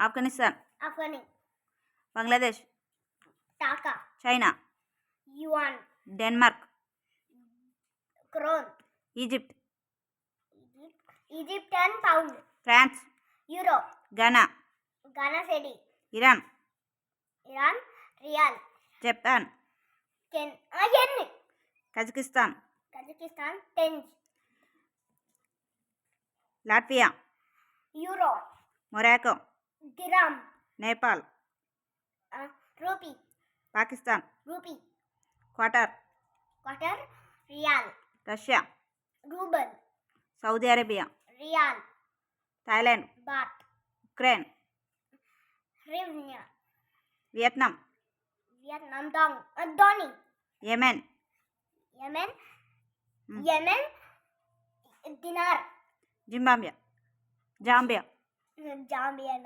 Afghanistan, Afghani, Bangladesh, Taka, China, Yuan, Denmark, Kron, Egypt, Egypt and Pound, France, Euro, Ghana, Ghana Cedi, Iran, Iran, Riyal, Japan, Yen, Kazakhstan, Kazakhstan, Tenge, Latvia, Euro, Morocco, Dirham, Nepal, Rupee, Pakistan, Rupee, Qatar, Qatar, Riyal, Russia, Ruble, Saudi Arabia, Riyal, Thailand, Baht, Ukraine, Hryvnia, Vietnam, Vietnam Dong, Yemen, Yemen, Dinar, Zimbabwe, Zambia. Zambia.